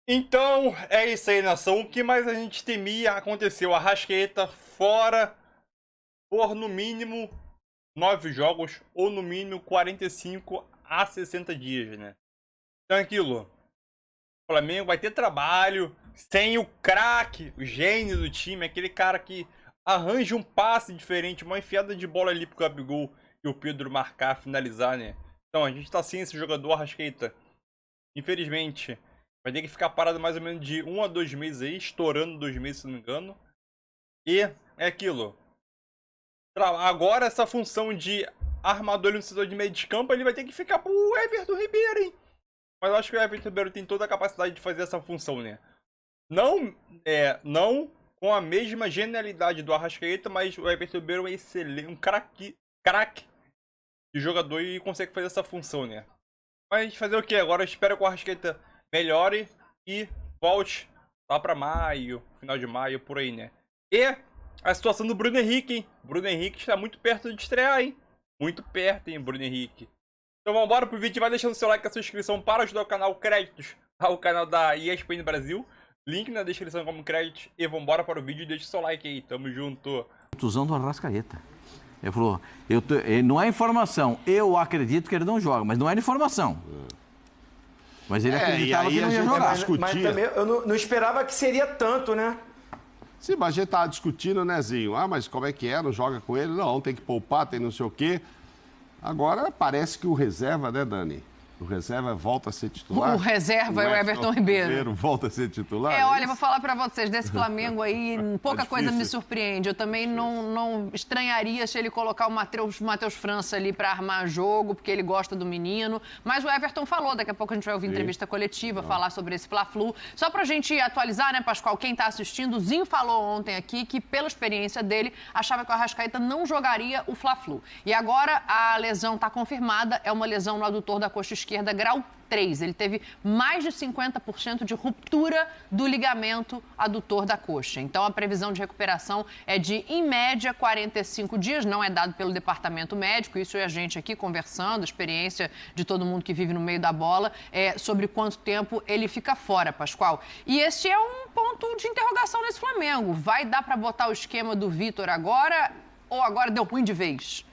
Então, é isso aí, nação. O que mais a gente temia aconteceu. Arrascaeta fora por no mínimo 9 jogos ou no mínimo 45 a 60 dias, né? Então é aquilo. O Flamengo vai ter trabalho sem o craque, o gênio do time, aquele cara que arranja um passe diferente, uma enfiada de bola ali pro Gabigol e o Pedro marcar, finalizar, né? Então a gente tá sem esse jogador Arrascaeta. Infelizmente, vai ter que ficar parado mais ou menos de 1 a 2 meses aí, estourando 2 meses, se não me engano. E é aquilo. Agora essa função de armador no setor de meio de campo, ele vai ter que ficar pro Everton Ribeiro, hein? Mas eu acho que o Everton Ribeiro tem toda a capacidade de fazer essa função, né? Não com a mesma genialidade do Arrascaeta, mas o Everton Ribeiro é um excelente, um craque de jogador e consegue fazer essa função, né? Mas fazer o que? Agora eu espero que o Arrascaeta melhore e volte lá pra maio, final de maio, por aí, né? E a situação do Bruno Henrique, hein? Bruno Henrique está muito perto de estrear, hein? Muito perto, hein, Bruno Henrique. Então vambora pro vídeo, vai deixando seu like e a sua inscrição para ajudar o canal Créditos ao canal da ESPN Brasil. Link na descrição como créditos. E vambora para o vídeo e deixa seu like aí, tamo junto. Usando o Arrascaeta. Ele falou, não é informação, eu acredito que ele não joga, mas não era informação. Mas ele acreditava que não ia jogar. Mas também eu não esperava que seria tanto, né? Sim, mas a gente tava discutindo, né, Zinho? Ah, mas como é que é? Não joga com ele? Não, tem que poupar, tem não sei o quê. Agora parece que o reserva, né, Dani? O reserva volta a ser titular. O reserva é o Everton Ribeiro. Volta a ser titular. Olha, vou falar pra vocês, desse Flamengo aí, pouca coisa me surpreende. Eu também não estranharia se ele colocar o Matheus França ali pra armar jogo, porque ele gosta do menino. Mas o Everton falou, daqui a pouco a gente vai ouvir entrevista coletiva, falar sobre esse Fla-Flu. Só pra gente atualizar, né, Pascoal, quem tá assistindo, o Zinho falou ontem aqui que, pela experiência dele, achava que o Arrascaeta não jogaria o Fla-Flu. E agora a lesão tá confirmada, é uma lesão no adutor da coxa esquerda, grau 3. Ele teve mais de 50% de ruptura do ligamento adutor da coxa. Então, a previsão de recuperação é de, em média, 45 dias. Não é dado pelo departamento médico. Isso é a gente aqui conversando, experiência de todo mundo que vive no meio da bola, sobre quanto tempo ele fica fora, Pascoal. E esse é um ponto de interrogação nesse Flamengo. Vai dar para botar o esquema do Vitor agora ou agora deu ruim de vez?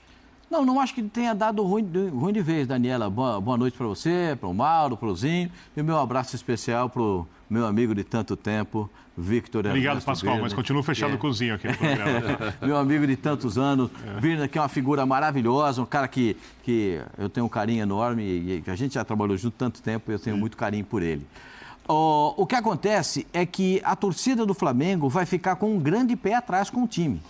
Não acho que tenha dado ruim de vez, Daniela. Boa noite para você, para o Mauro, para o Zinho. E o meu abraço especial para o meu amigo de tanto tempo, Victor. Obrigado, Pascoal, mas continuo fechado com o Zinho aqui no programa. Meu amigo de tantos anos. Virna, que é uma figura maravilhosa, um cara que eu tenho um carinho enorme e a gente já trabalhou junto tanto tempo e eu tenho muito carinho por ele. O que acontece é que a torcida do Flamengo vai ficar com um grande pé atrás com o time.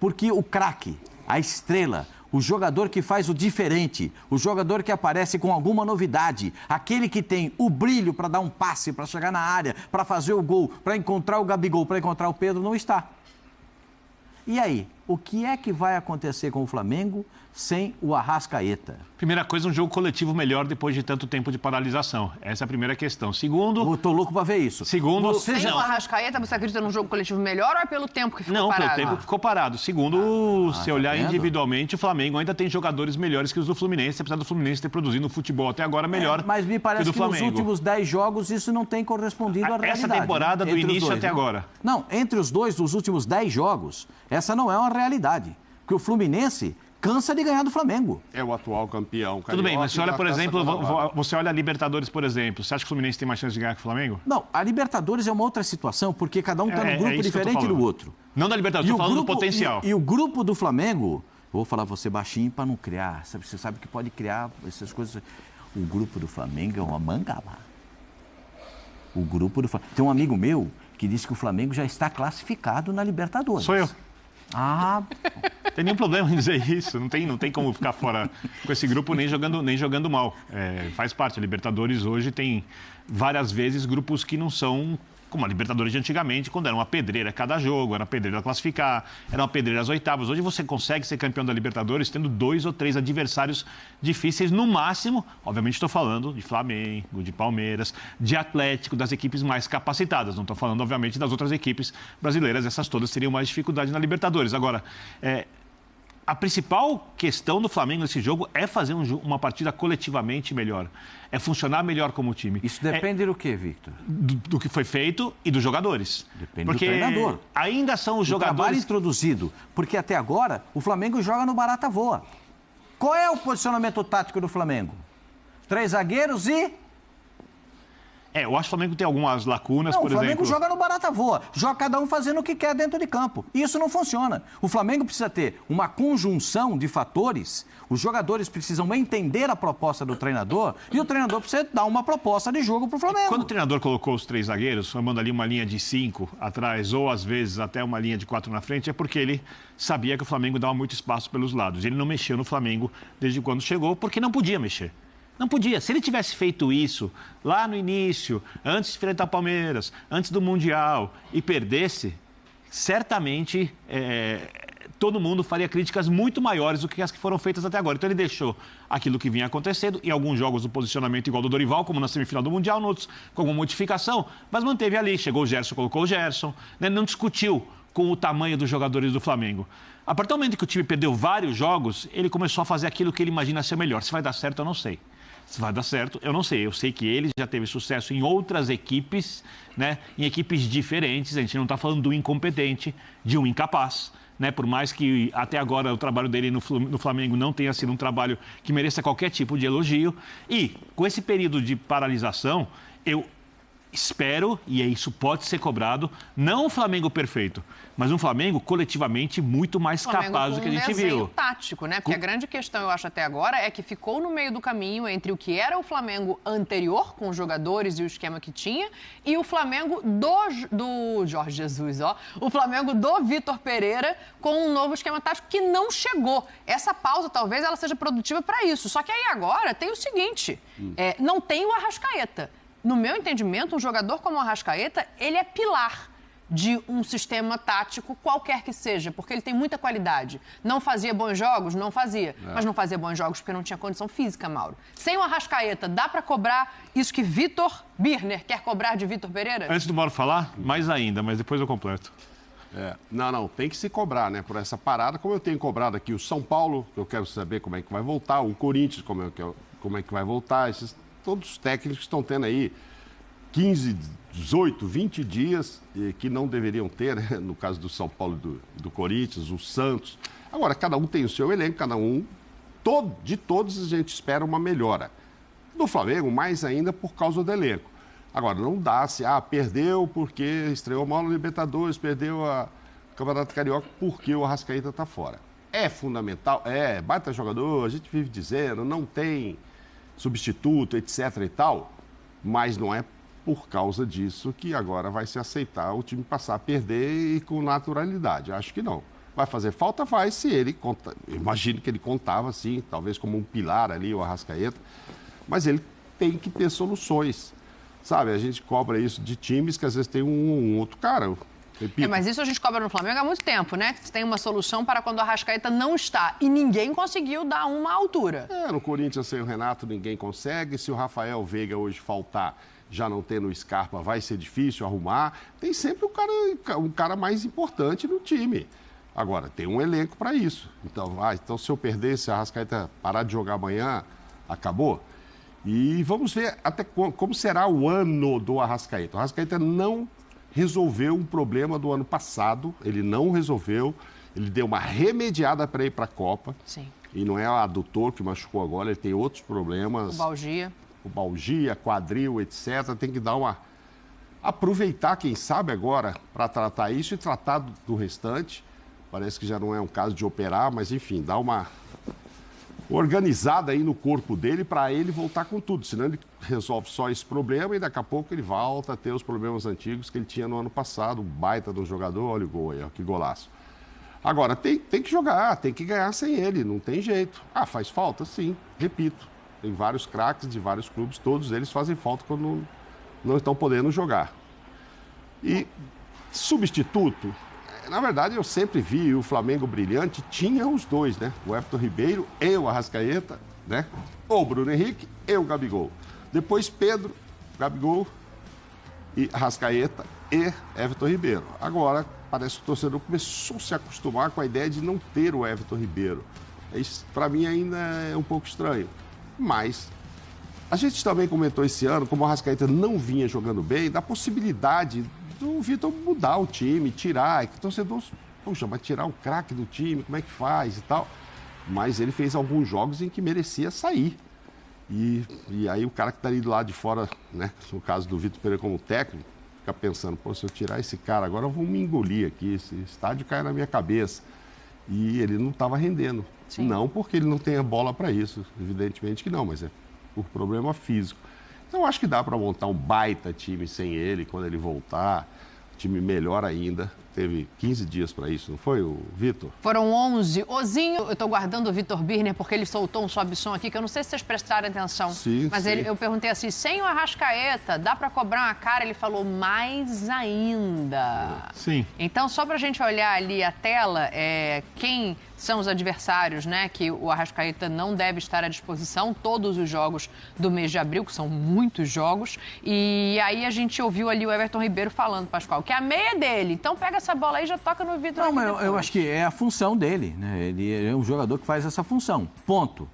Porque o craque, a estrela, o jogador que faz o diferente, o jogador que aparece com alguma novidade, aquele que tem o brilho para dar um passe, para chegar na área, para fazer o gol, para encontrar o Gabigol, para encontrar o Pedro, não está. E aí, o que é que vai acontecer com o Flamengo sem o Arrascaeta? Primeira coisa, um jogo coletivo melhor depois de tanto tempo de paralisação. Essa é a primeira questão. Segundo... Eu tô louco para ver isso. Segundo... Sem o Arrascaeta, você acredita num jogo coletivo melhor ou é pelo tempo que ficou parado? Não, pelo tempo que ficou parado. Segundo, se olhar individualmente, o Flamengo ainda tem jogadores melhores que os do Fluminense, apesar do Fluminense ter produzido um futebol até agora melhor mas me parece que o do Flamengo. Nos últimos 10 jogos isso não tem correspondido à realidade. Essa temporada, do início até agora. Não, entre os dois, dos últimos 10 jogos, essa não é uma realidade. Porque o Fluminense cansa de ganhar do Flamengo. É o atual campeão. Tudo bem, mas você olha, por exemplo, você olha a Libertadores, por exemplo. Você acha que o Fluminense tem mais chance de ganhar que o Flamengo? Não, a Libertadores é uma outra situação, porque cada um está num grupo diferente do outro. Não da Libertadores, estou falando do potencial. E o grupo do Flamengo, vou falar você baixinho para não criar, você sabe que pode criar essas coisas. O grupo do Flamengo é uma mangaba. O grupo do Flamengo... Tem um amigo meu que disse que o Flamengo já está classificado na Libertadores. Sou eu. Ah, não tem nenhum problema em dizer isso. Não tem como ficar fora com esse grupo nem jogando mal. Faz parte. A Libertadores hoje tem várias vezes grupos que não são como a Libertadores de antigamente, quando era uma pedreira cada jogo, era uma pedreira a classificar, era uma pedreira às oitavas. Hoje você consegue ser campeão da Libertadores tendo 2 ou 3 adversários difíceis no máximo. Obviamente estou falando de Flamengo, de Palmeiras, de Atlético, das equipes mais capacitadas. Não estou falando, obviamente, das outras equipes brasileiras. Essas todas teriam mais dificuldade na Libertadores. Agora, a principal questão do Flamengo nesse jogo é fazer uma partida coletivamente melhor. É funcionar melhor como time. Isso depende do quê, Victor? Do que foi feito e dos jogadores. Depende porque do treinador. Ainda são os O trabalho jogadores... introduzido. Porque até agora, o Flamengo joga no barata voa. Qual é o posicionamento tático do Flamengo? 3 zagueiros e... eu acho que o Flamengo tem algumas lacunas, Não, por o Flamengo exemplo... joga no barata voa. Joga cada um fazendo o que quer dentro de campo. E isso não funciona. O Flamengo precisa ter uma conjunção de fatores. Os jogadores precisam entender a proposta do treinador e o treinador precisa dar uma proposta de jogo para o Flamengo. Quando o treinador colocou os 3 zagueiros, formando ali uma linha de 5 atrás, ou às vezes até uma linha de 4 na frente, é porque ele sabia que o Flamengo dava muito espaço pelos lados. Ele não mexeu no Flamengo desde quando chegou, porque não podia mexer. Não podia. Se ele tivesse feito isso lá no início, antes de enfrentar o Palmeiras, antes do Mundial, e perdesse, certamente todo mundo faria críticas muito maiores do que as que foram feitas até agora. Então ele deixou aquilo que vinha acontecendo, em alguns jogos o posicionamento igual do Dorival, como na semifinal do Mundial, em outros com alguma modificação, mas manteve ali. Chegou o Gerson, colocou o Gerson, né? Não discutiu com o tamanho dos jogadores do Flamengo. A partir do momento que o time perdeu vários jogos, ele começou a fazer aquilo que ele imagina ser melhor. Se vai dar certo, eu não sei. Se vai dar certo, eu não sei. Eu sei que ele já teve sucesso em outras equipes, né? Em equipes diferentes. A gente não está falando do incompetente, de um incapaz, né? Por mais que até agora o trabalho dele no Flamengo não tenha sido um trabalho que mereça qualquer tipo de elogio. E com esse período de paralisação, eu espero, e isso pode ser cobrado, não um Flamengo perfeito, mas um Flamengo coletivamente muito mais capaz do que a gente viu. Tático, né? Porque a grande questão, eu acho, até agora, é que ficou no meio do caminho entre o que era o Flamengo anterior, com os jogadores e o esquema que tinha, e o Flamengo do Jorge Jesus, ó. O Flamengo do Vitor Pereira, com um novo esquema tático que não chegou. Essa pausa, talvez, ela seja produtiva para isso. Só que aí agora tem o seguinte, não tem o Arrascaeta. No meu entendimento, um jogador como o Arrascaeta, ele é pilar de um sistema tático qualquer que seja, porque ele tem muita qualidade. Não fazia bons jogos? Não fazia. Mas não fazia bons jogos porque não tinha condição física, Mauro. Sem o Arrascaeta, dá para cobrar isso que Vitor Birner quer cobrar de Vitor Pereira? Antes do Mauro falar, mais ainda, mas depois eu completo. Não, tem que se cobrar, né, por essa parada, como eu tenho cobrado aqui o São Paulo, que eu quero saber como é que vai voltar, o Corinthians, como é que vai voltar, todos os técnicos estão tendo aí 15, 18, 20 dias que não deveriam ter, né? No caso do São Paulo e do Corinthians, o Santos. Agora, cada um tem o seu elenco, cada um, de todos a gente espera uma melhora. Do Flamengo, mais ainda por causa do elenco. Agora, não dá se, perdeu porque estreou mal no Libertadores, perdeu a Campeonato Carioca porque o Arrascaeta está fora. É fundamental, baita jogador, a gente vive dizendo, não tem substituto, etc e tal, mas não é por causa disso que agora vai se aceitar o time passar a perder e com naturalidade. Acho que não. Vai fazer falta? Vai, se ele conta. Imagino que ele contava, assim, talvez como um pilar ali, o Arrascaeta, mas ele tem que ter soluções. Sabe, a gente cobra isso de times que às vezes tem um outro cara. Repito. Mas isso a gente cobra no Flamengo há muito tempo, né? Que tem uma solução para quando o Arrascaeta não está. E ninguém conseguiu dar uma altura. No Corinthians sem o Renato ninguém consegue. Se o Rafael Veiga hoje faltar, já não tendo o Scarpa, vai ser difícil arrumar. Tem sempre um cara mais importante no time. Agora, tem um elenco para isso. Então, se eu perder, se a Arrascaeta parar de jogar amanhã, acabou. E vamos ver até como será o ano do Arrascaeta. O Arrascaeta não resolveu um problema do ano passado, ele não resolveu, ele deu uma remediada para ir para a Copa. Sim. E não é o adutor que machucou agora, ele tem outros problemas. O Balgia, quadril, etc. Tem que dar aproveitar, quem sabe agora, para tratar isso e tratar do restante. Parece que já não é um caso de operar, mas enfim, dar uma organizada aí no corpo dele para ele voltar com tudo. Senão ele resolve só esse problema e daqui a pouco ele volta a ter os problemas antigos que ele tinha no ano passado. Um baita do jogador, olha o gol aí, ó, que golaço. Agora, tem que jogar, tem que ganhar sem ele, não tem jeito. Faz falta? Sim, repito. Tem vários craques de vários clubes, todos eles fazem falta quando não estão podendo jogar. E substituto, na verdade eu sempre vi o Flamengo brilhante, tinha os dois, né? O Everton Ribeiro e o Arrascaeta, né? Ou o Bruno Henrique e o Gabigol. Depois Pedro, Gabigol e Arrascaeta e Everton Ribeiro. Agora, parece que o torcedor começou a se acostumar com a ideia de não ter o Everton Ribeiro. Isso, para mim, ainda é um pouco estranho. Mas a gente também comentou esse ano, como o Arrascaeta não vinha jogando bem, da possibilidade do Vitor mudar o time, tirar. Que o torcedor, puxa, mas tirar o craque do time, como é que faz e tal. Mas ele fez alguns jogos em que merecia sair. E aí o cara que está ali do lado de fora, né, no caso do Vitor Pereira como técnico, fica pensando, pô, se eu tirar esse cara agora eu vou me engolir aqui, esse estádio cai na minha cabeça. E ele não estava rendendo. Sim. Não porque ele não tenha bola para isso, evidentemente que não, mas é por problema físico. Então, eu acho que dá para montar um baita time sem ele, quando ele voltar, time melhor ainda. Teve 15 dias para isso, não foi, o Vitor? Foram 11. Ozinho, eu estou guardando o Vitor Birner porque ele soltou um sobe-som aqui, que eu não sei se vocês prestaram atenção. Sim, mas sim. Eu perguntei assim, sem o Arrascaeta, dá para cobrar uma cara? Ele falou, mais ainda. Sim. Então, só para a gente olhar ali a tela, quem são os adversários, né? Que o Arrascaeta não deve estar à disposição, todos os jogos do mês de abril, que são muitos jogos. E aí a gente ouviu ali o Everton Ribeiro falando, Pascoal, que a meia é dele. Então pega essa bola aí e já toca no Vitor. Não, mas eu acho que é a função dele, né? Ele é um jogador que faz essa função, ponto.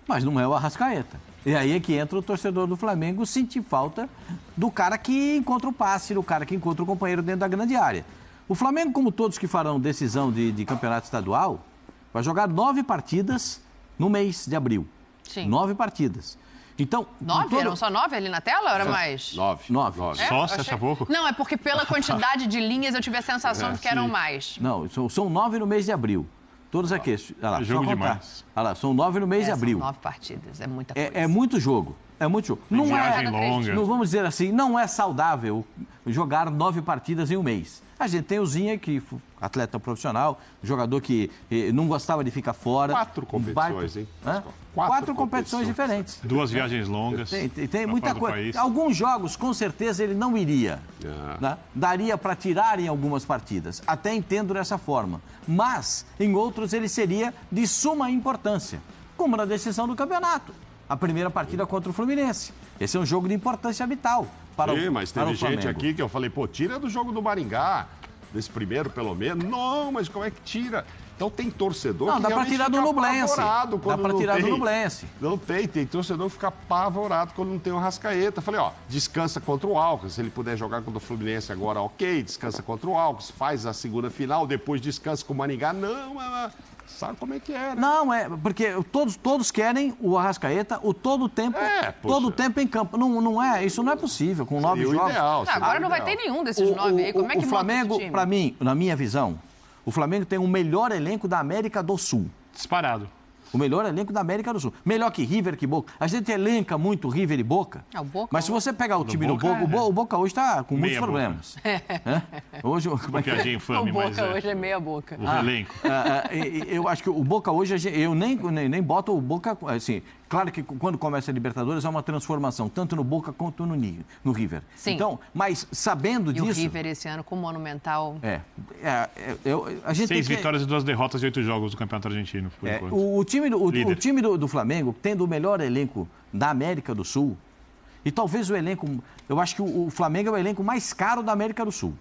Mas não é o Arrascaeta. E aí é que entra o torcedor do Flamengo sentir falta do cara que encontra o passe, do cara que encontra o companheiro dentro da grande área. O Flamengo, como todos que farão decisão de campeonato estadual, vai jogar 9 partidas no mês de abril. Sim. 9 partidas. Então, 9? Eram só 9 ali na tela ou era mais? 9. Só, você acha pouco? Não, é porque pela quantidade de linhas eu tive a sensação de que eram mais. Não, são 9 no mês de abril. Todos aqui. Olha lá, jogo só contar. demais. Olha lá, são 9 no mês de abril. São 9 partidas, é muita coisa. É muito jogo. É muito jogo. Não viagem longa. Não vamos dizer assim, não é saudável jogar 9 partidas em um mês. A gente tem o Zinha, que atleta profissional, jogador que não gostava de ficar fora. 4 competições, hein? 4 competições diferentes. 2 viagens longas. Tem muita coisa. Alguns jogos, com certeza, ele não iria. Né? Daria para tirar em algumas partidas. Até entendo dessa forma. Mas, em outros, ele seria de suma importância. Como na decisão do campeonato. A primeira partida contra o Fluminense. Esse é um jogo de importância vital para o Flamengo. Mas teve gente aqui que eu falei, pô, tira do jogo do Maringá, desse primeiro pelo menos. Não, mas como é que tira? Então tem torcedor que dá para tirar do Nublense. Dá para tirar do Nublense. Não tem torcedor que fica apavorado quando não tem o Arrascaeta. Falei, ó, descansa contra o Alcas, se ele puder jogar contra o Fluminense agora, ok, descansa contra o Alcas, faz a segunda final, depois descansa com o Maringá. Não, sabe como é que é, né? Não, porque todos querem o Arrascaeta todo o tempo em campo. Não é, isso não é possível com 9 jogos. Ideal, agora não vai ter nenhum desses 9 aí. Como é que o Flamengo, para mim, na minha visão, o Flamengo tem o melhor elenco da América do Sul. Disparado. O melhor elenco da América do Sul. Melhor que River, que Boca. A gente elenca muito River e Boca. O Boca, mas se você pegar o time do Boca, o Boca hoje está com muitos problemas. Hoje, como é que é? Infame, o Boca hoje é meia boca. O elenco. Eu acho que o Boca hoje, eu nem boto o Boca, assim, claro que quando começa a Libertadores é uma transformação, tanto no Boca quanto no River. Sim. Então, mas sabendo disso... E o River esse ano com o Monumental... a gente 6 vitórias e 2 derrotas e 8 jogos do Campeonato Argentino, por enquanto. O time do Flamengo, tendo o melhor elenco da América do Sul, e talvez o elenco... Eu acho que o Flamengo é o elenco mais caro da América do Sul.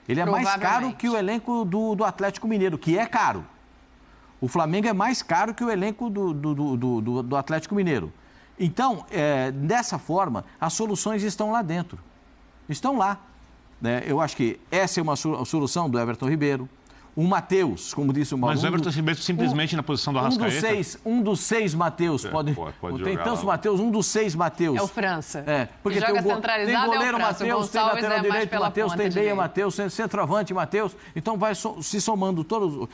Ele é mais caro que o elenco do Atlético Mineiro, que é caro. O Flamengo é mais caro que o elenco do Atlético Mineiro. Então, dessa forma, as soluções estão lá dentro. Estão lá. Eu acho que essa é uma solução do Everton Ribeiro. O Matheus, como disse o Mauro... Mas o Everton Ribeiro simplesmente na posição do Arrascaeta? Um dos 6 Matheus pode tem tantos Matheus, um dos 6 Matheus. É o França. Porque joga tem centralizado, tem goleiro Matheus, tem lateral direito Matheus, tem meia Matheus, tem centroavante Matheus. Então vai se somando todos...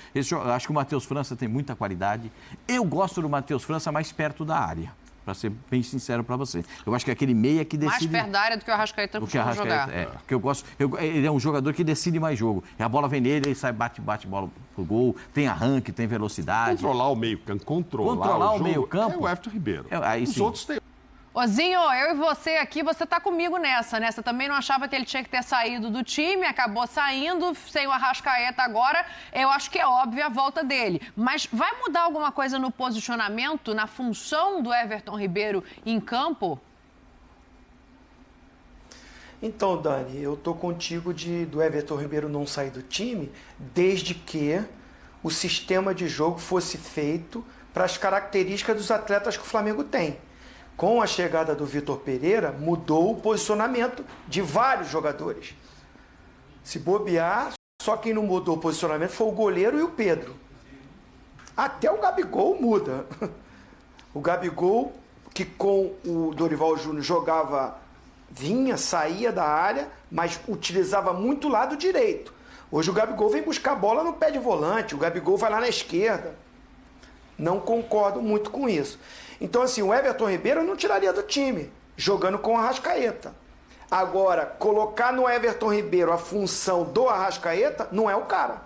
Acho que o Matheus França tem muita qualidade. Eu gosto do Matheus França mais perto da área. Para ser bem sincero para você. Eu acho que é aquele meia que decide... Mais perto da área do que o Arrascaeta costuma jogar. Porque eu gosto... ele é um jogador que decide mais jogo. A bola vem nele, ele sai, bate bola pro gol, tem arranque, tem velocidade. Controlar o meio-campo, controlar o meio-campo. É o Everton Ribeiro. Os outros têm... Ozinho, eu e você aqui, você tá comigo nessa, né? Você também não achava que ele tinha que ter saído do time, acabou saindo, sem o Arrascaeta agora. Eu acho que é óbvio a volta dele. Mas vai mudar alguma coisa no posicionamento, na função do Everton Ribeiro em campo? Então, Dani, eu tô contigo do Everton Ribeiro não sair do time, desde que o sistema de jogo fosse feito para as características dos atletas que o Flamengo tem. Com a chegada do Vitor Pereira, mudou o posicionamento de vários jogadores. Se bobear, só quem não mudou o posicionamento foi o goleiro e o Pedro. Até o Gabigol muda. O Gabigol, que com o Dorival Júnior jogava, saía da área, mas utilizava muito o lado direito. Hoje o Gabigol vem buscar a bola no pé de volante, o Gabigol vai lá na esquerda. Não concordo muito com isso. Então, assim, o Everton Ribeiro eu não tiraria do time, jogando com o Arrascaeta. Agora, colocar no Everton Ribeiro a função do Arrascaeta, não é o cara.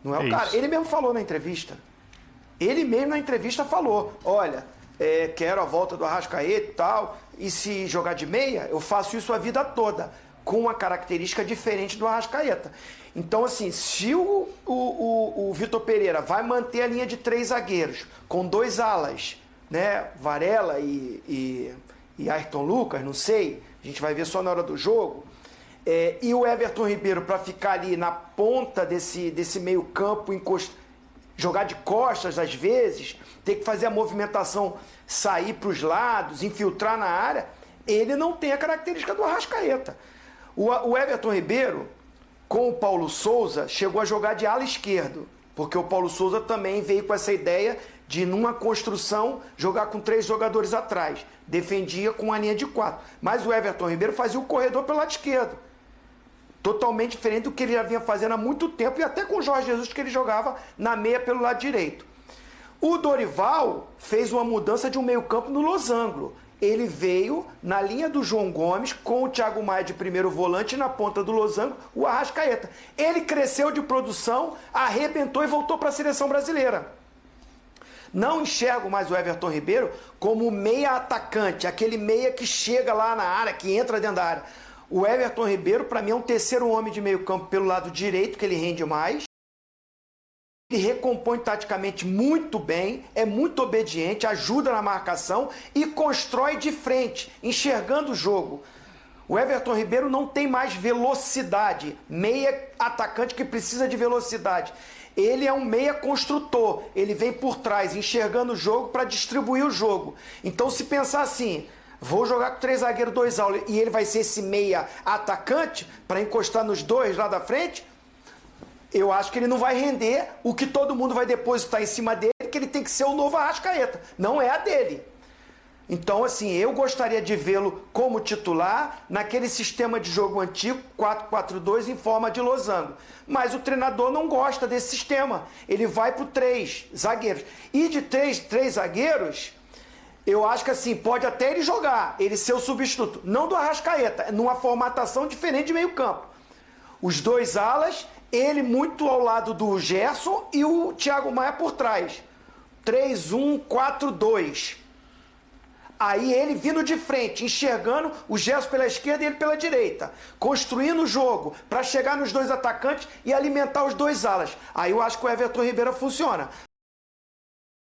Não é o cara. Ele mesmo falou na entrevista. Ele mesmo na entrevista falou, olha, quero a volta do Arrascaeta e tal, e se jogar de meia, eu faço isso a vida toda, com uma característica diferente do Arrascaeta. Então, assim, se o Vitor Pereira vai manter a linha de 3 zagueiros, com 2 alas, né, Varela e Ayrton Lucas, não sei, a gente vai ver só na hora do jogo, e o Everton Ribeiro para ficar ali na ponta desse meio campo, jogar de costas às vezes, ter que fazer a movimentação, sair para os lados, infiltrar na área, ele não tem a característica do Arrascaeta. O Everton Ribeiro, com o Paulo Souza, chegou a jogar de ala esquerdo, porque o Paulo Souza também veio com essa ideia de, numa construção, jogar com 3 jogadores atrás. Defendia com a linha de 4. Mas o Everton Ribeiro fazia o corredor pelo lado esquerdo. Totalmente diferente do que ele já vinha fazendo há muito tempo, e até com o Jorge Jesus, que ele jogava na meia pelo lado direito. O Dorival fez uma mudança de um meio-campo no losango. Ele veio na linha do João Gomes, com o Thiago Maia de primeiro volante, e na ponta do losango, o Arrascaeta. Ele cresceu de produção, arrebentou e voltou para a seleção brasileira. Não enxergo mais o Everton Ribeiro como meia atacante, aquele meia que chega lá na área, que entra dentro da área. O Everton Ribeiro, para mim, é um terceiro homem de meio campo pelo lado direito, que ele rende mais. Ele recompõe taticamente muito bem, é muito obediente, ajuda na marcação e constrói de frente, enxergando o jogo. O Everton Ribeiro não tem mais velocidade, meia atacante que precisa de velocidade. Ele é um meia construtor, ele vem por trás, enxergando o jogo para distribuir o jogo. Então, se pensar assim, vou jogar com 3 zagueiros, 2 alas, e ele vai ser esse meia atacante para encostar nos 2 lá da frente, eu acho que ele não vai render o que todo mundo vai depositar em cima dele, que ele tem que ser o novo Arrascaeta. Não é a dele. Então, assim, eu gostaria de vê-lo como titular naquele sistema de jogo antigo, 4-4-2, em forma de losango. Mas o treinador não gosta desse sistema. Ele vai para 3 zagueiros. E de 3 zagueiros, eu acho que assim, pode até ele jogar, ele ser o substituto. Não do Arrascaeta, numa formatação diferente de meio campo. Os 2 alas, ele muito ao lado do Gerson e o Thiago Maia por trás. 3-1-4-2. Aí ele vindo de frente, enxergando o Gerson pela esquerda e ele pela direita. Construindo o jogo para chegar nos 2 atacantes e alimentar os 2 alas. Aí eu acho que o Everton Ribeiro funciona.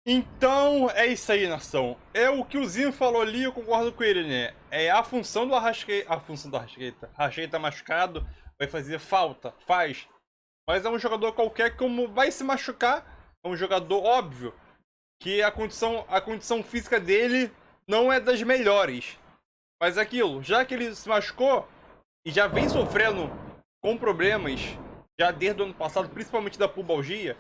Então, é isso aí, nação. É o que o Zinho falou ali, eu concordo com ele, né? É a função do Arrascaeta. A função do Arrascaeta. Arrascaeta machucado, vai fazer falta, faz. Mas é um jogador qualquer que, como vai se machucar, é um jogador óbvio que a condição física dele não é das melhores. Mas aquilo, já que ele se machucou e já vem sofrendo com problemas já desde o ano passado, principalmente da pubalgia,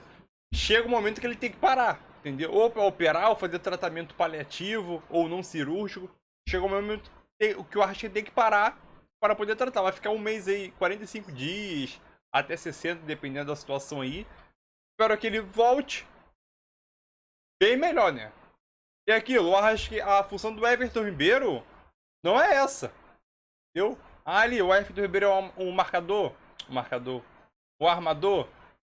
chega um momento que ele tem que parar, entendeu? Ou para operar, ou fazer tratamento paliativo, ou não cirúrgico. Chega um momento que o Arrascaeta tem que parar para poder tratar. Vai ficar um mês aí, 45 dias, até 60, dependendo da situação aí. Espero que ele volte bem melhor, né? E aquilo, a função do Everton Ribeiro não é essa. Entendeu? Ali, o Everton Ribeiro é um marcador. O armador.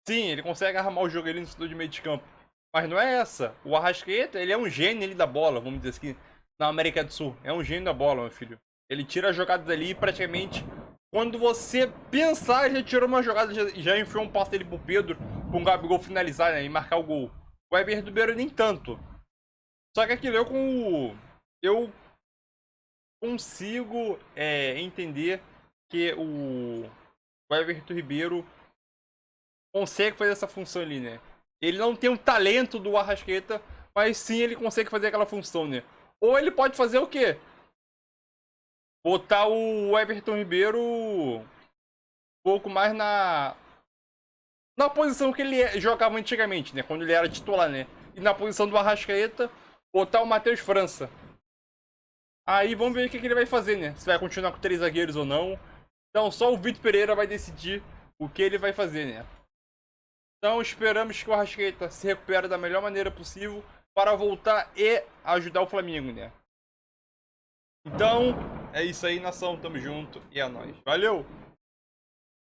Sim, ele consegue armar o jogo ali no setor de meio de campo. Mas não é essa. O Arrascaeta, ele é um gênio ali da bola, vamos dizer assim, na América do Sul. É um gênio da bola, meu filho. Ele tira as jogadas ali praticamente. Quando você pensar, ele já tirou uma jogada, já enfiou um passe dele pro Pedro, com o Gabigol finalizar, né, e marcar o gol. O Everton Ribeiro nem tanto. Só que aquilo, eu consigo entender que o Everton Ribeiro consegue fazer essa função ali, né? Ele não tem o talento do Arrascaeta, mas sim ele consegue fazer aquela função, né? Ou ele pode fazer o quê? Botar o Everton Ribeiro um pouco mais na posição que ele jogava antigamente, né? Quando ele era titular, né? E na posição do Arrascaeta, botar o Matheus França. Aí vamos ver o que ele vai fazer, né? Se vai continuar com 3 zagueiros ou não. Então só o Vitor Pereira vai decidir o que ele vai fazer, né? Então esperamos que o Arrascaeta se recupere da melhor maneira possível para voltar e ajudar o Flamengo, né? Então, é isso aí, nação. Tamo junto e é nóis. Valeu!